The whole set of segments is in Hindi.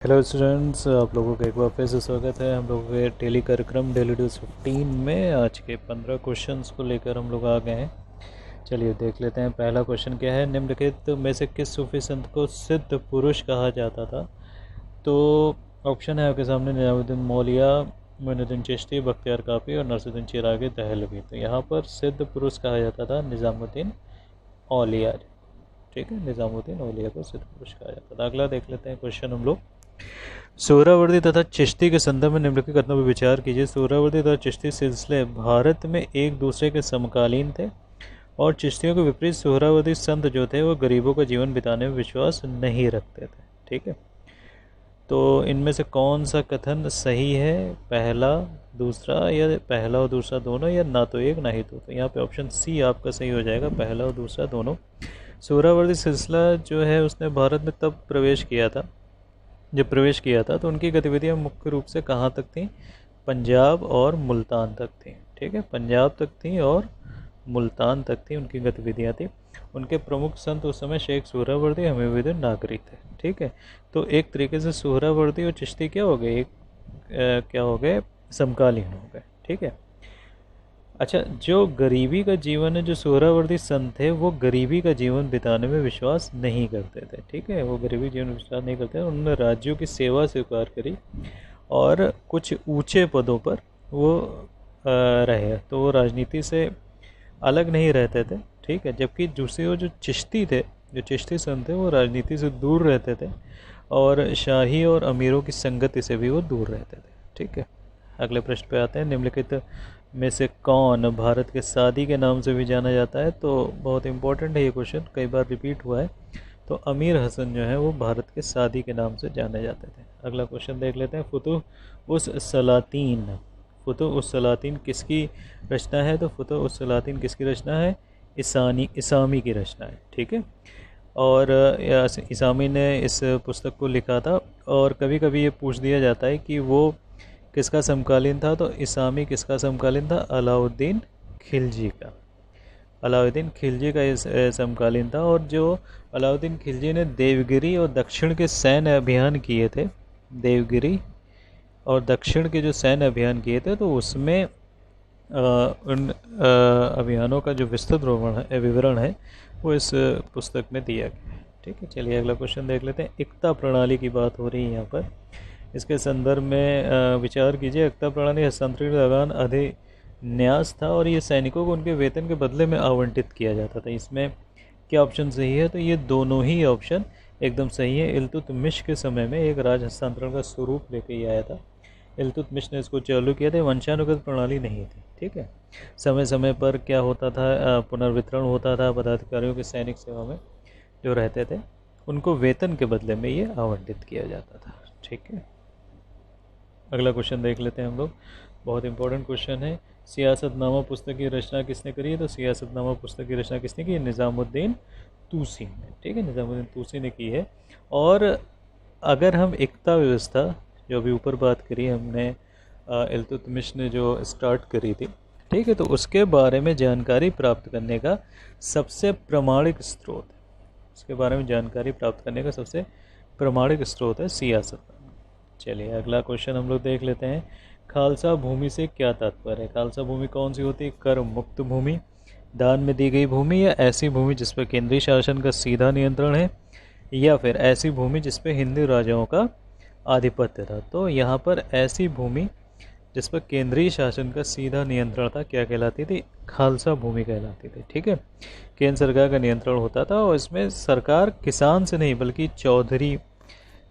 हेलो स्टूडेंट्स, आप लोगों का एक बार फिर से स्वागत है हम लोगों के डेली कार्यक्रम डेली ड्यूज 15 में। आज के 15 क्वेश्चंस को लेकर हम लोग आ गए हैं। चलिए देख लेते हैं। पहला क्वेश्चन क्या है, निम्नलिखित में से किस सूफी संत को सिद्ध पुरुष कहा जाता था? तो ऑप्शन है आपके सामने, निजामुद्दीन मौलिया, मोइनुद्दीन चिश्ती, बख्तियार कापी और नरसुद्दीन चिरागी दहलवी। तो यहाँ पर सिद्ध पुरुष कहा जाता था निजामुद्दीन औलिया। ठीक है, निजामुद्दीन औलिया को सिद्ध पुरुष कहा जाता था। अगला देख लेते हैं क्वेश्चन हम लोग। सोहरावर्दी तथा चिश्ती के संदर्भ में निम्नलिखित कथनों पर विचार कीजिए। सोहरावर्दी तथा चिश्ती सिलसिले भारत में एक दूसरे के समकालीन थे और चिश्तियों के विपरीत सोहरावर्दी संत जो थे वो गरीबों का जीवन बिताने में विश्वास नहीं रखते थे। ठीक है, तो इनमें से कौन सा कथन सही है? पहला, दूसरा, या पहला और दूसरा दोनों, या ना तो एक ना ही दो? तो यहाँ पे ऑप्शन सी आपका सही हो जाएगा, पहला और दूसरा दोनों। सोहरावर्दी सिलसिला जो है उसने भारत में तब प्रवेश किया था, जब प्रवेश किया था तो उनकी गतिविधियां मुख्य रूप से कहाँ तक थीं? पंजाब और मुल्तान तक थीं। ठीक है, पंजाब तक थीं और मुल्तान तक थी उनकी गतिविधियां थी। उनके प्रमुख संत उस समय शेख सोहरावर्दी, हमीदुद्दीन नागरी थे। ठीक है, तो एक तरीके से सोहरावर्दी और चिश्ती क्या हो गए, क्या हो गए, समकालीन हो गए। ठीक है, अच्छा, जो गरीबी का जीवन है, जो सोहरावर्दी संत थे वो गरीबी का जीवन बिताने में विश्वास नहीं करते थे। ठीक है, वो गरीबी जीवन में विश्वास नहीं करते। उन्होंने राज्यों की सेवा स्वीकार करी और कुछ ऊंचे पदों पर वो रहे, तो वो राजनीति से अलग नहीं रहते थे। ठीक है, जबकि दूसरी ओर जो चिश्ती थे, जो चिश्ती संत थे, वो राजनीति से दूर रहते थे और शाही और अमीरों की संगति से भी वो दूर रहते थे। ठीक है, अगले प्रश्न पे आते हैं। निम्नलिखित में से कौन भारत के सादी के नाम से भी जाना जाता है? तो बहुत इंपॉर्टेंट है ये क्वेश्चन, कई बार रिपीट हुआ है। तो अमीर हसन जो है वो भारत के सादी के नाम से जाने जाते थे। अगला क्वेश्चन देख लेते हैं। फुतुह उस सलातीन, फुतुह उस सलातीन किसकी रचना है? तो फुतुह उस सलातीन किसकी रचना है? इसामी की रचना है। ठीक है, और इसामी ने इस पुस्तक को लिखा था। और कभी कभी ये पूछ दिया जाता है कि वो किसका समकालीन था? तो इसामी किसका समकालीन था? अलाउद्दीन खिलजी का। अलाउद्दीन खिलजी का इस समकालीन था। और जो अलाउद्दीन खिलजी ने देवगिरी और दक्षिण के सैन्य अभियान किए थे, देवगिरी और दक्षिण के जो सैन्य अभियान किए थे, तो उसमें उन अभियानों का जो विस्तृत विवरण है वो इस पुस्तक में दिया गया है। ठीक है, चलिए अगला क्वेश्चन देख लेते हैं। एकता प्रणाली की बात हो रही है यहाँ पर, इसके संदर्भ में विचार कीजिए। एकता प्रणाली हस्तांतरित लगान अधिन्यास था और ये सैनिकों को उनके वेतन के बदले में आवंटित किया जाता था। इसमें क्या ऑप्शन सही है? तो ये दोनों ही ऑप्शन एकदम सही है। इल्तुतमिश के समय में एक राज हस्तांतरण का स्वरूप लेके ही आया था। इल्तुतमिश ने इसको चालू किया था, वंशानुगत प्रणाली नहीं थी। ठीक है, समय समय पर क्या होता था, पुनर्वितरण होता था। पदाधिकारियों के सैनिक सेवा में जो रहते थे उनको वेतन के बदले में ये आवंटित किया जाता था। ठीक है, अगला क्वेश्चन देख लेते हैं हम लोग, बहुत इंपॉर्टेंट क्वेश्चन है। सियासतनामा पुस्तक की रचना किसने करी है? तो सियासतनामा पुस्तक की रचना किसने की है? निज़ामुद्दीन तूसी ने। ठीक है, निज़ामुद्दीन तूसी ने की है। और अगर हम एकता व्यवस्था, जो अभी ऊपर बात करी हमने, इल्तुतमिश ने जो स्टार्ट करी थी, ठीक है, तो उसके बारे में जानकारी प्राप्त करने का सबसे प्रामाणिक स्रोत, उसके बारे में जानकारी प्राप्त करने का सबसे प्रामाणिक स्रोत है सियासत। चलिए अगला क्वेश्चन हम लोग देख लेते हैं। खालसा भूमि से क्या तात्पर्य है? खालसा भूमि कौन सी होती है? कर मुक्त भूमि, दान में दी गई भूमि, या ऐसी भूमि जिस पर केंद्रीय शासन का सीधा नियंत्रण है, या फिर ऐसी भूमि जिस पर हिंदू राजाओं का आधिपत्य था? तो यहाँ पर ऐसी भूमि जिस पर केंद्रीय शासन का सीधा नियंत्रण था क्या कहलाती थी? खालसा भूमि कहलाती थी। ठीक है, केंद्र सरकार का नियंत्रण होता था और इसमें सरकार किसान से नहीं बल्कि चौधरी,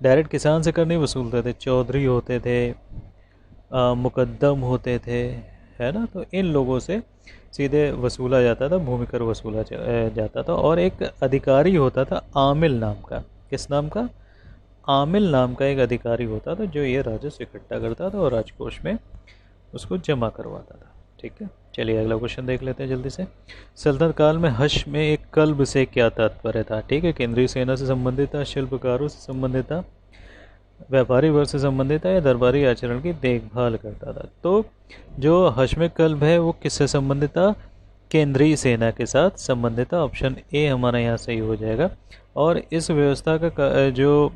डायरेक्ट किसान से कर नहीं वसूलते थे, चौधरी होते थे, मुकद्दम होते थे, है ना, तो इन लोगों से सीधे वसूला जाता था, भूमि कर वसूला जाता था। और एक अधिकारी होता था आमिल नाम का। किस नाम का? आमिल नाम का एक अधिकारी होता था जो ये राजस्व इकट्ठा करता था और राजकोष में उसको जमा करवाता था। ठीक है, चलिए अगला क्वेश्चन देख लेते हैं जल्दी से। सल्तनत काल में हश में एक कल्ब से क्या तात्पर्य था? ठीक है, केंद्रीय सेना से संबंधित था, शिल्पकारों से संबंधित था, व्यापारी वर्ग से संबंधित था, या दरबारी आचरण की देखभाल करता था? तो जो हश में कल्ब है वो किससे संबंधित था? केंद्रीय सेना के साथ संबंधित था। ऑप्शन ए हमारा यहाँ सही हो जाएगा। और इस व्यवस्था का जो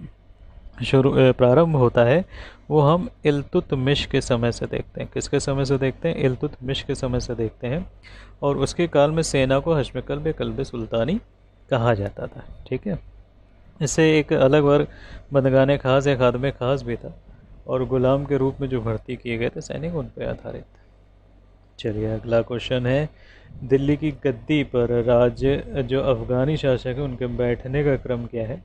प्रारंभ होता है वो हम इल्तुतमिश के समय से देखते हैं। किसके समय से देखते हैं? इल्तुतमिश के समय से देखते हैं। और उसके काल में सेना को हश्मकल्ब कल्ब सुल्तानी कहा जाता था। ठीक है, इससे एक अलग वर्ग बंदगाने खास या खादमे खास भी था और गुलाम के रूप में जो भर्ती किए गए थे सैनिक उन पर आधारित थे। चलिए अगला क्वेश्चन है, दिल्ली की गद्दी पर राज्य जो अफगानी शासक है उनके बैठने का क्रम क्या है?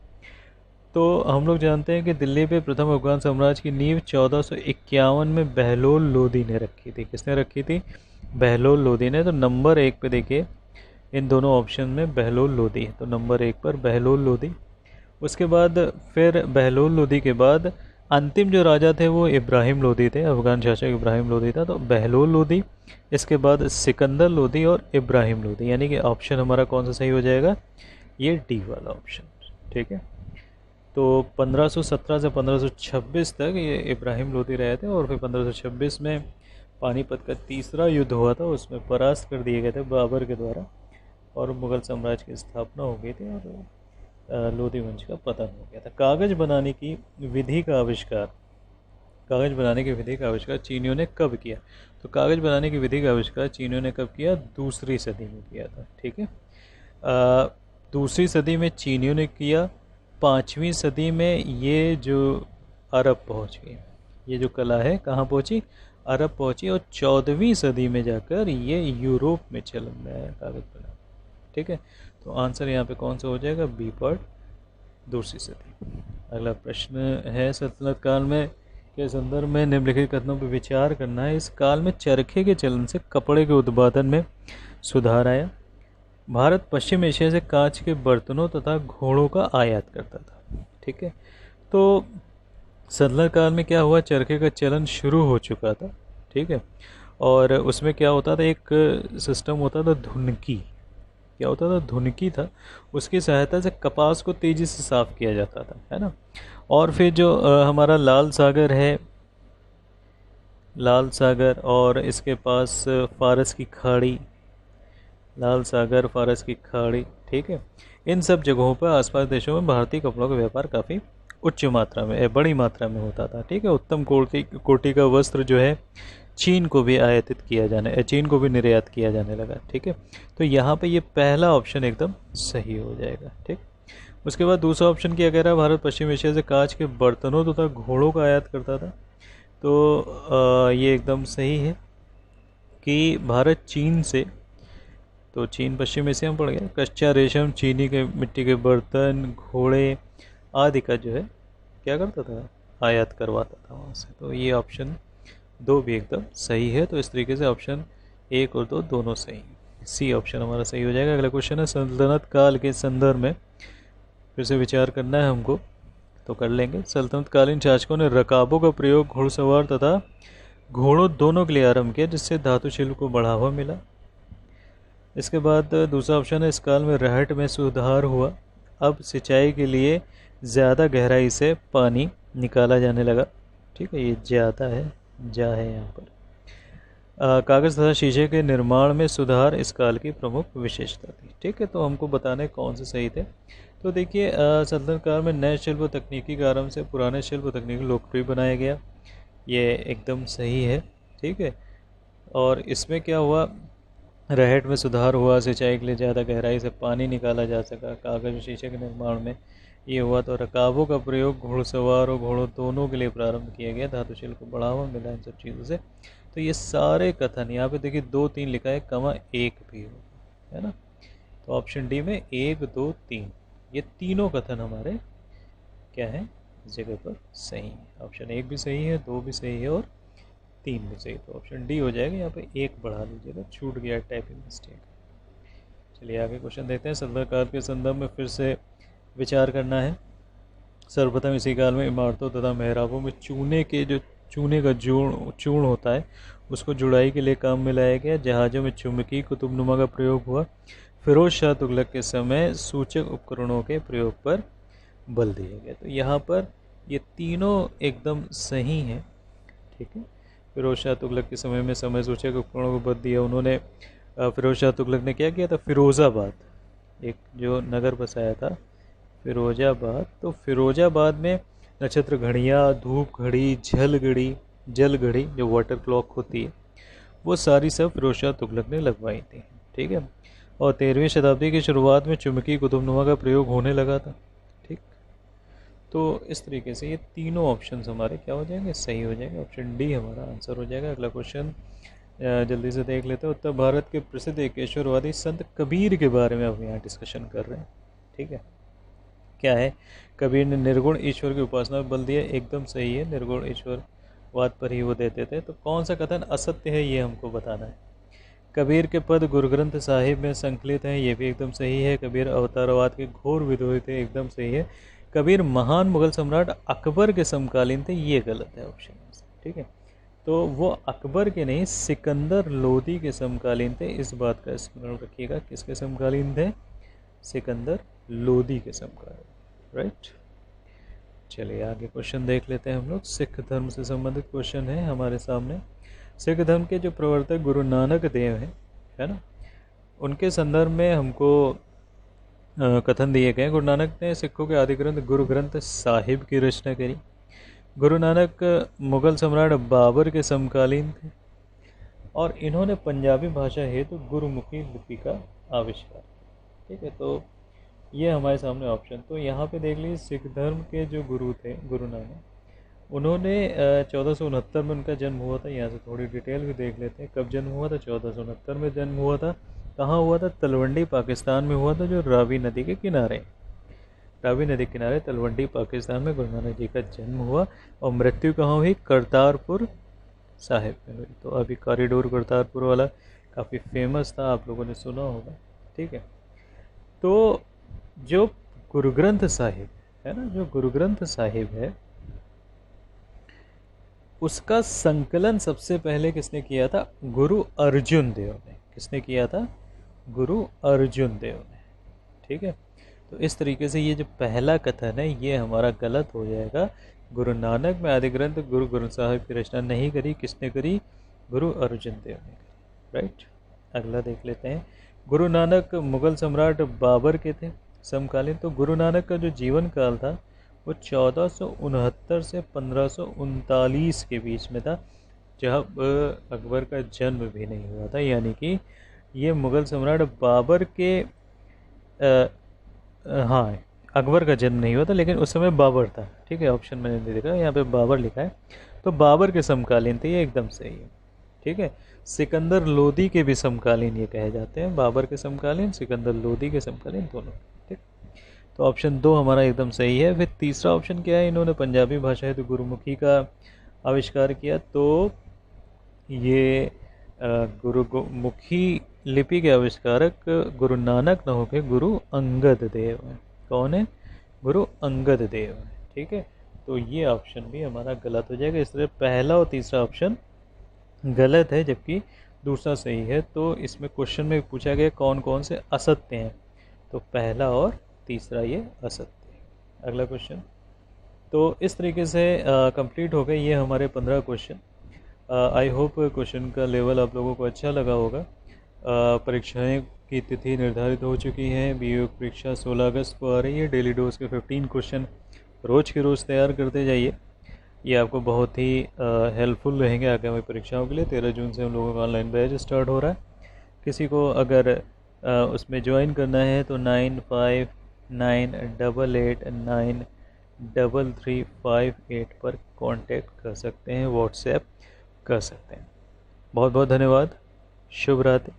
तो हम लोग जानते हैं कि दिल्ली पे प्रथम अफगान साम्राज्य की नींव 1451 में बहलोल लोदी ने रखी थी। किसने रखी थी? बहलोल लोदी ने। तो नंबर 1 पे देखिए इन दोनों ऑप्शन में बहलोल लोदी है, तो नंबर 1 पर बहलोल लोदी। उसके बाद फिर बहलोल लोदी के बाद अंतिम जो राजा थे वो इब्राहिम लोदी थे, अफगान शासक इब्राहिम लोदी था। तो बहलोल लोदी, इसके बाद सिकंदर लोदी और इब्राहिम लोदी, यानी कि ऑप्शन हमारा कौन सा सही हो जाएगा? ये डी वाला ऑप्शन। ठीक है, तो 1517 से 1526 तक ये इब्राहिम लोदी रहे थे और फिर 1526 में पानीपत का तीसरा युद्ध हुआ था, उसमें परास्त कर दिए गए थे बाबर के द्वारा और मुग़ल साम्राज्य की स्थापना हो गई थी और लोदी वंश का पतन हो गया था। कागज़ बनाने की विधि का आविष्कार चीनियों ने कब किया? तो कागज़ बनाने की विधि का आविष्कार चीनियों ने कब किया? दूसरी सदी में किया था। ठीक है, दूसरी सदी में चीनियों ने किया। 5वीं सदी में ये जो अरब पहुंच गई, ये जो कला है कहाँ पहुंची? अरब पहुंची। और 14वीं सदी में जाकर ये यूरोप में चलन में आया कागज़ बनाना। ठीक है, तो आंसर यहाँ पे कौन सा हो जाएगा? बी पार्ट, दूसरी सदी। अगला प्रश्न है, सल्तनत काल में के संदर्भ में निम्नलिखित कथनों पर विचार करना है। इस काल में चरखे के चलन से कपड़े के उत्पादन में सुधार आया। भारत पश्चिम एशिया से कांच के बर्तनों तथा घोड़ों का आयात करता था। ठीक है, तो सल्तनत काल में क्या हुआ? चरखे का चलन शुरू हो चुका था। ठीक है, और उसमें क्या होता था? एक सिस्टम होता था धुनकी। क्या होता था? धुनकी था। उसकी सहायता से कपास को तेज़ी से साफ़ किया जाता था, है ना। और फिर जो हमारा लाल सागर है, लाल सागर और इसके पास फारस की खाड़ी, लाल सागर, फारस की खाड़ी, ठीक है, इन सब जगहों पर आसपास देशों में भारतीय कपड़ों का व्यापार काफ़ी उच्च मात्रा में, बड़ी मात्रा में होता था। ठीक है, उत्तम कोटि का वस्त्र जो है चीन को भी चीन को भी निर्यात किया जाने लगा। ठीक है, तो यहाँ पे ये पहला ऑप्शन एकदम सही हो जाएगा। ठीक, उसके बाद दूसरा ऑप्शन क्या कह रहा है? भारत पश्चिम एशिया से कांच के बर्तनों तथा घोड़ों का आयात करता था। तो ये एकदम सही है कि भारत चीन से, तो चीन पश्चिम एशिया में पड़ गया, कच्चा रेशम, चीनी के मिट्टी के बर्तन, घोड़े आदि का जो है क्या करता था? आयात करवाता था वहाँ से। तो ये ऑप्शन 2 भी एकदम सही है। तो इस तरीके से ऑप्शन 1 और 2 दोनों सही, सी ऑप्शन हमारा सही हो जाएगा। अगला क्वेश्चन है, सल्तनत काल के संदर्भ में फिर से विचार करना है हमको, तो कर लेंगे। सल्तनत कालीन शासकों ने रकाबों का प्रयोग घुड़सवार तथा घोड़ों दोनों के लिए आरंभ किया, जिससे धातु शिल्प को बढ़ावा मिला। इसके बाद दूसरा ऑप्शन है, इस काल में रहट में सुधार हुआ। अब सिंचाई के लिए ज़्यादा गहराई से पानी निकाला जाने लगा। ठीक है, ये ज़्यादा है, जा है यहाँ पर। कागज़ तथा शीशे के निर्माण में सुधार इस काल की प्रमुख विशेषता थी। ठीक है, तो हमको बताने कौन से सही थे। तो देखिए, सल्तनत काल में नए शिल्प तकनीकी के आरंभ से पुराने शिल्प तकनीक लोकप्रिय बनाया गया, ये एकदम सही है। ठीक है, और इसमें क्या हुआ? रहट में सुधार हुआ, सिंचाई के लिए ज़्यादा गहराई से पानी निकाला जा सका, कागज़ और शीशे के निर्माण में ये हुआ। तो रकाबों का प्रयोग घुड़सवार और घोड़ों दोनों के लिए प्रारंभ किया गया, धातु शिल्प को बढ़ावा मिला इन सब चीज़ों से। तो ये सारे कथन यहाँ पे देखिए 2 3 लिखा है, कमा 1 भी हो, है ना। तो ऑप्शन डी में 1 2 3 ये तीनों कथन हमारे क्या है? इस जगह पर सही है। ऑप्शन 1 भी सही है, 2 भी सही है और 3 भी सही। तो ऑप्शन डी हो जाएगा। यहाँ पे 1 बढ़ा लीजिएगा, छूट गया टाइपिंग मिस्टेक। चलिए आगे क्वेश्चन देखते हैं। सल्तनत काल के संदर्भ में फिर से विचार करना है। सर्वप्रथम इसी काल में इमारतों तथा मेहराबों में चूने का चूर्ण होता है, उसको जुड़ाई के लिए काम में लाया गया। जहाज़ों में चुंबकीय कुतुबनुमा का प्रयोग हुआ। फिरोज शाह तुगलक के समय सूचक उपकरणों के प्रयोग पर बल दिया गया। तो यहाँ पर ये तीनों एकदम सही हैं। ठीक है, फिरोज शाह तुगलक के समय में समय सूचक उपकरणों को बल दिया उन्होंने। फिरोज शाह तुगलक ने क्या किया था? फिरोज़ाबाद, एक जो नगर बसाया था फिरोजाबाद, तो फिरोजाबाद में नक्षत्र घड़ियाँ, धूप घड़ी, जल घड़ी जो वाटर क्लॉक होती है, वो सारी सब फिरोज शाह तुगलक ने लगवाई थी। ठीक है। और 13वीं शताब्दी की शुरुआत में चुंबकीय कुतुबनुमा का प्रयोग होने लगा था। ठीक। तो इस तरीके से ये तीनों ऑप्शंस हमारे क्या हो जाएंगे, सही हो जाएंगे। ऑप्शन डी हमारा आंसर हो जाएगा। अगला क्वेश्चन जल्दी से देख लेते हैं। उत्तर भारत के प्रसिद्ध एकेश्वरवादी संत कबीर के बारे में अब यहाँ डिस्कशन कर रहे हैं। ठीक है। क्या है, कबीर ने निर्गुण ईश्वर की उपासना पर बल दिया, एकदम सही है। निर्गुण ईश्वरवाद पर ही वो देते थे। तो कौन सा कथन असत्य है, ये हमको बताना है। कबीर के पद गुरु ग्रंथ साहिब में संकलित हैं, ये भी एकदम सही है। कबीर अवतारवाद के घोर विरोधी थे, एकदम सही है। कबीर महान मुगल सम्राट अकबर के समकालीन थे, ये गलत है ऑप्शन में से। ठीक है। तो वो अकबर के नहीं, सिकंदर लोदी के समकालीन थे। इस बात का स्मरण रखिएगा, किसके समकालीन थे, सिकंदर लोदी के समकालीन। राइट। चलिए आगे क्वेश्चन देख लेते हैं हम लोग। सिख धर्म से संबंधित क्वेश्चन है हमारे सामने। सिख धर्म के जो प्रवर्तक गुरु नानक देव हैं, है ना, उनके संदर्भ में हमको कथन दिए गए। गुरु नानक ने सिखों के आदि ग्रंथ गुरु ग्रंथ साहिब की रचना करी। गुरु नानक मुगल सम्राट बाबर के समकालीन थे और इन्होंने पंजाबी भाषा हेतु गुरुमुखी लिपि का आविष्कार। ठीक है। तो ये हमारे सामने ऑप्शन। तो यहाँ पे देख लीजिए, सिख धर्म के जो गुरु थे गुरु नानक, उन्होंने 1469 में उनका जन्म हुआ था। यहाँ से थोड़ी डिटेल भी देख लेते हैं, कब जन्म हुआ था। 1469 में जन्म हुआ था। कहाँ हुआ था, तलवंडी पाकिस्तान में हुआ था, जो रावी नदी के किनारे, रावी नदी के किनारे तलवंडी पाकिस्तान में गुरु नानक जी का जन्म हुआ। और मृत्यु कहाँ हुई, करतारपुर साहिब में हुई। तो अभी कॉरिडोर करतारपुर वाला काफ़ी फेमस था, आप लोगों ने सुना होगा। ठीक है। तो जो गुरु ग्रंथ साहिब है ना, जो गुरु ग्रंथ साहिब है, उसका संकलन सबसे पहले किसने किया था, गुरु अर्जुन देव ने। किसने किया था, गुरु अर्जुन देव ने। ठीक है। तो इस तरीके से ये जो पहला कथन है ये हमारा गलत हो जाएगा। गुरु नानक में आदि ग्रंथ गुरु ग्रंथ साहिब की रचना नहीं करी, किसने करी, गुरु अर्जुन देव ने करी। राइट। अगला देख लेते हैं। गुरु नानक मुगल सम्राट बाबर के थे समकालीन। तो गुरु नानक का जो जीवन काल था वो 1469 से 1539 के बीच में था, जब अकबर का जन्म भी नहीं हुआ था। यानी कि ये मुगल सम्राट बाबर के हाँ, अकबर का जन्म नहीं हुआ था, लेकिन उस समय बाबर था। ठीक है। ऑप्शन मैंने दे देखा, यहाँ पे बाबर लिखा है, तो बाबर के समकालीन थे, ये एकदम सही है। ठीक है। सिकंदर लोदी के भी समकालीन ये कहे जाते हैं, बाबर के समकालीन, सिकंदर लोदी के समकालीन, दोनों। ठीक। तो ऑप्शन 2 हमारा एकदम सही है। फिर तीसरा ऑप्शन क्या है, इन्होंने पंजाबी भाषा है तो गुरुमुखी का आविष्कार किया। तो ये गुरुमुखी लिपि के आविष्कारक गुरु नानक न होकर गुरु अंगद देव हैं। कौन है, गुरु अंगद देव हैं। ठीक है। तो ये ऑप्शन भी हमारा गलत हो जाएगा। इसलिए पहला और तीसरा ऑप्शन गलत है, जबकि दूसरा सही है। तो इसमें क्वेश्चन में पूछा गया कौन कौन से असत्य हैं, तो पहला और तीसरा ये असत्य है। अगला क्वेश्चन। तो इस तरीके से कंप्लीट हो गए ये हमारे 15 क्वेश्चन। आई होप क्वेश्चन का लेवल आप लोगों को अच्छा लगा होगा। परीक्षाएं की तिथि निर्धारित हो चुकी है। बीओ परीक्षा 16 अगस्त को आ रही है। डेली डोज के 15 क्वेश्चन रोज़ के रोज़ तैयार करते जाइए, ये आपको बहुत ही हेल्पफुल रहेंगे आगामी परीक्षाओं के लिए। 13 जून से हम लोगों का ऑनलाइन बैच स्टार्ट हो रहा है। किसी को अगर उसमें ज्वाइन करना है तो 9598893358 पर कांटेक्ट कर सकते हैं, व्हाट्सएप कर सकते हैं। बहुत बहुत धन्यवाद। शुभ रात्रि।